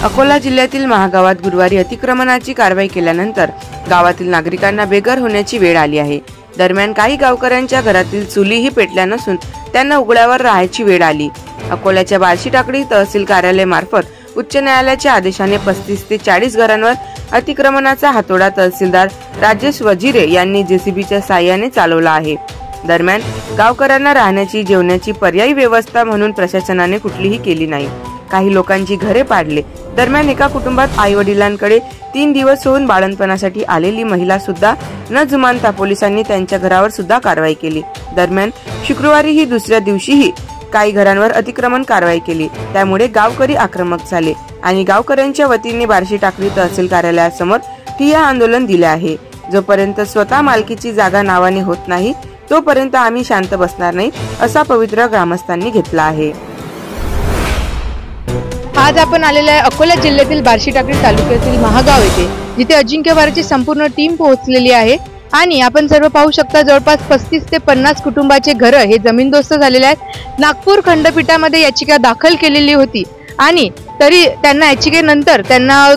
अकोला जिल्ह्यातील महागावात गुरुवारी अतिक्रमणाची कारवाई केल्यानंतर गावातील नागरिकांना बेघर होण्याची वेळ आली आहे। दरम्यान काही गावकऱ्यांच्या घरातील चुलीही पेटल्या नसून त्यांना उघड्यावर राहायची वेळ आली। अकोल्याच्या बार्शी टाकळी तहसील कार्यालय मार्फत उच्च न्यायालयाच्या आदेशाने 35 ते 40 घरांवर अतिक्रमणाचा हातोडा तहसीलदार राजेश वजिरे यांनी जेसीबीच्या साहाय्याने चालवला आहे। दरम्यान गावकऱ्यांना राहण्याची जेवणाची पर्यायी व्यवस्था म्हणून प्रशासनाने कुठलीही केली नाही। काही लोकांची घरे पाडले। दरम्यान एका कुटुंबात आई वडिलांकडे 3 दिवस होऊन बाळंतपणासाठी आलेली महिला सुद्धा न जुमानता पोलिसांनी त्यांच्या घरावर सुद्धा कारवाई केली। दरम्यान शुक्रवारी ही दुसऱ्या दिवशीही काही घरांवर अतिक्रमण कारवाई केली। त्यामुळे गावकरी आक्रमक झाले आणि गावकऱ्यांच्या वतीने बार्शी टाकळी तहसील कार्यालयासमोर ठिय्या आंदोलन दिले आहे। जोपर्यंत स्वतः मालकीची जागा नावाने होत नाही तोपर्यंत आम्ही शांत बसणार नाही असा पवित्रा ग्रामस्थांनी घेतला आहे। आज आपण आलेला आहे अकोला जिल्ह्यातील बार्शी टाकळी तालुक्यातील महागाव येथे, जिथे अजिंक्यवाराची संपूर्ण टीम पोहोचलेली आहे आणि आपण सर्व पाहू शकता जवळपास 35 ते 50 कुटुंबाचे घर हे जमीनदोस्त झालेले आहेत। नागपूर खंडपीठामध्ये याचिका दाखल केलेली होती आणि तरी त्यांना याचिकेनंतर त्यांना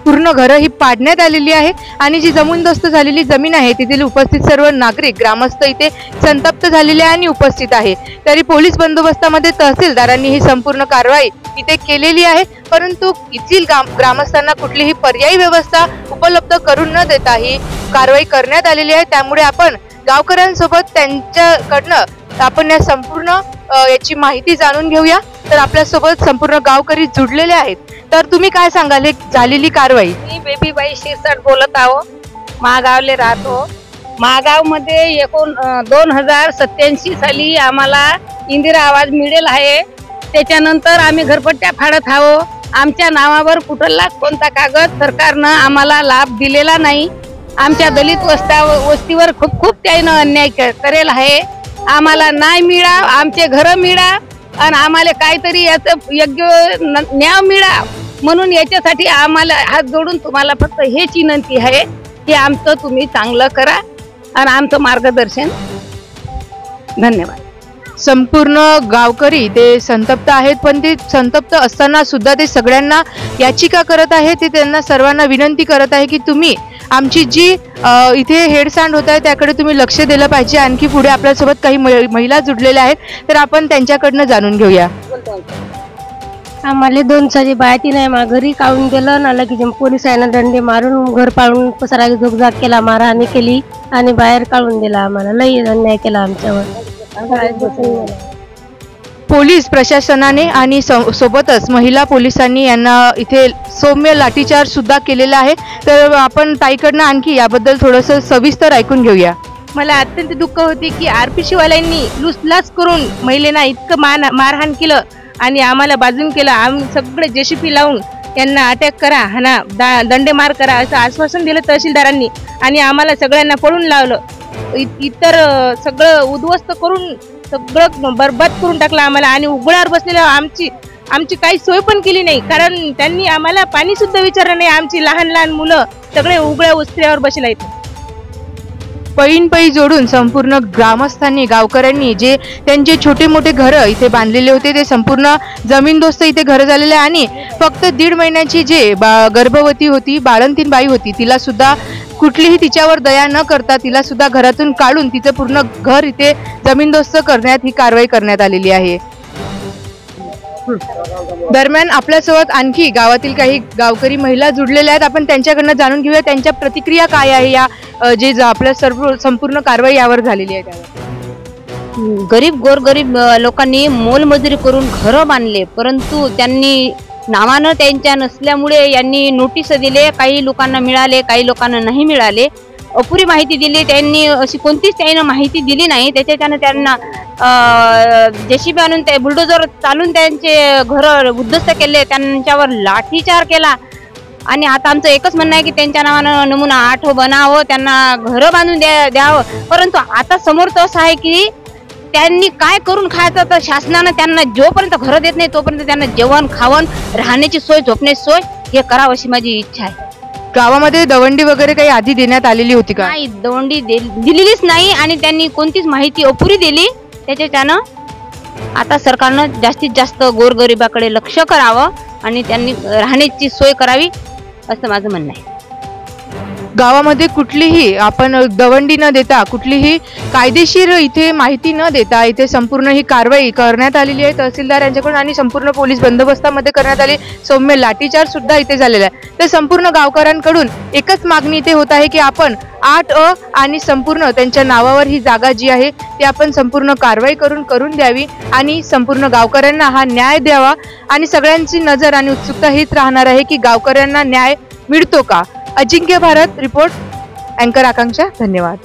पूर्ण घर ही पाडण्यात आलेली आहे आणि जी जमीनदोस्त झालेली जमीन आहे तेथील उपस्थित सर्व नागरिक ग्रामस्थ इथे संतप्त झालेले आणि उपस्थित आहे। तरी पोलीस बंदोबस्तामध्ये तहसीलदारांनी ही संपूर्ण कारवाई इथे केलेली आहे, परंतु येथील ग्रामस्थांना कुठलीही पर्यायी व्यवस्था उपलब्ध करून न देता ही कारवाई करण्यात आलेली आहे। त्यामुळे आपण गावकऱ्यांसोबत त्यांच्याकडनं आपण या संपूर्ण याची माहिती जाणून घेऊया। तर आपल्या सोबत संपूर्ण गावकरी जुडलेले आहेत। तर तुम्ही काय सांगाल झालेली कारवाई? मी बेबीबाई शिरसाट बोलत आहो, महागावले राहतो। महागाव मध्ये 2087 साली आम्हाला इंदिरा आवाज मिळेल आहे। त्याच्यानंतर आम्ही घरपट्ट्या फाडत आहो। आमच्या नावावर कुठला कोणता कागद सरकारनं आम्हाला लाभ दिलेला नाही। आमच्या दलित वस्तीवर खूप त्यानं अन्याय करेल आहे। आम्हाला नाही मिळा, आमचे घर मिळा आणि आम्हाला काहीतरी याचं योग्य न्याय मिळा म्हणून याच्यासाठी आम्हाला हात जोडून तुम्हाला फक्त हेच विनंती आहे की आमचं तुम्ही चांगलं करा आणि आमचं मार्गदर्शन। धन्यवाद। संपूर्ण गावकरी ते संतप्त आहेत, पण ते संतप्त असताना सुद्धा ते सगळ्यांना याचिका करत आहे। ते त्यांना सर्वांना विनंती करत आहे की तुम्ही आमची जी इथे हेडसांड होत आहे त्याकडे तुम्ही लक्ष दिलं पाहिजे। आणखी पुढे आपल्यासोबत काही महिला जुडलेल्या आहेत, तर आपण त्यांच्याकडनं जाणून घेऊया। आम्हाला 2 साली बायती नाही घरी काढून दिलं ना, की पोलिसांना दंडे मारून घर पाळून पसरा जोगजाग केला, मारहाणी केली आणि बाहेर काढून दिला। आम्हाला लई अन्याय केला आमच्यावर। पोलीस प्रशासनाने आणि सोबतच महिला पोलिसांनी यांना इथे सौम्य लाठीचार्ज सुद्धा केलेला आहे। तर आपण ताईकडनं आणखी याबद्दल थोडंसं सविस्तर ऐकून घेऊया। मला अत्यंत दुःख होते की आरपीसी वाल्यांनी लुसलास करून महिलेना इतकं मारहाण केलं आणि आम्हाला बाजून केलं। आम्ही सगळे जेसीबी लावून यांना अटॅक करा, हाना, दंडेमार करा असं आश्वासन दिलं तहसीलदारांनी आणि आम्हाला सगळ्यांना पळून लावलं। इतर सगळं उद्ध्वस्त करून सगळं बरबाद करून टाकलं आम्हाला आणि उघड्यावर बसलेल्या आमची काही सोय पण केली नाही, कारण त्यांनी आम्हाला पाणी सुद्धा विचारलं नाही। आमची लहान मुलं सगळे उघड्या उस्त्र्यावर बसले आहेत। पै जोडून संपूर्ण ग्रामस्थांनी गावकऱ्यांनी जे त्यांचे छोटे मोठे घर इथे बांधलेले होते ते संपूर्ण जमीनदोस्त इथे घर झालेले आणि फक्त 1.5 महिन्याची जे गर्भवती होती बाळंतीण बाई होती तिला सुद्धा कुठलीही तिच्यावर दया न करता तिला सुद्धा घरातून काढून तिचं पूर्ण घर इथे जमीनदोस्त करण्यात ही कारवाई करण्यात आलेली आहे। दरम्यान आपल्यासोबत आणखी गावातील काही गावकरी महिला जुडलेल्या आहेत, आपण त्यांच्याकडनं जाणून घेऊया त्यांच्या प्रतिक्रिया काय आहे या जे आपल्या संपूर्ण कारवाई यावर झालेली आहे त्यावर। गोरगरीब लोकांनी मोलमजुरी करून घर बांधले, परंतु त्यांनी नावानं त्यांच्या नसल्यामुळे यांनी नोटीस दिले। काही लोकांना मिळाले, काही लोकांना नाही मिळाले। अपुरी माहिती दिली त्यांनी, अशी कोणतीच त्यांना माहिती दिली नाही। त्याच्यानं त्यांना जेसीबी आणून ते बुलडोजर चालून त्यांचे घर उद्ध्वस्त केले, त्यांच्यावर लाठीचार केला आणि आता आमचं एकच म्हणणं आहे की त्यांच्या नावानं नमुना 8 बनावं, त्यांना घरं बांधून द्यावं। परंतु आता समोर तर असं आहे की त्यांनी काय करून खायचं, तर शासनानं त्यांना जोपर्यंत घरं देत नाही तोपर्यंत त्यांना जेवण खावण राहण्याची सोय झोपण्याची सोय हे करावं अशी माझी इच्छा आहे। गावामध्ये दवंडी वगैरे काही आधी देण्यात आलेली होती का? नाही, दवंडी दिलेलीच नाही आणि त्यांनी कोणतीच माहिती अपुरी दिली। त्याच्यानं आता सरकारनं जास्तीत जास्त गोरगरिबाकडे लक्ष करावं आणि त्यांनी राहण्याची सोय करावी असं माझं म्हणणं आहे. गावामध्ये कुठलीही आपण दवंडी न देता, कुठलीही कायदेशीर इथे माहिती न देता इथे संपूर्ण ही कारवाई करण्यात आलेली आहे तहसीलदार यांच्याकडून आणि संपूर्ण पोलीस बंदोबस्तामध्ये करण्यात आली. सौम्य लाठीचार्ज सुद्धा इथे झालेला आहे. तर संपूर्ण गावकऱ्यांकडून एकच मागणी इथे होत आहे की आपण 8A आणि संपूर्ण त्यांच्या नावावर ही जागा जी आहे ती आपण संपूर्ण कारवाई करून द्यावी आणि संपूर्ण गावकऱ्यांना हा न्याय द्यावा. आणि सगळ्यांची नजर आणि उत्सुकता हीच राहणार आहे की गावकऱ्यांना न्याय मिळतो का. अजिंक्य भारत रिपोर्ट, अँकर आकांक्षा. धन्यवाद.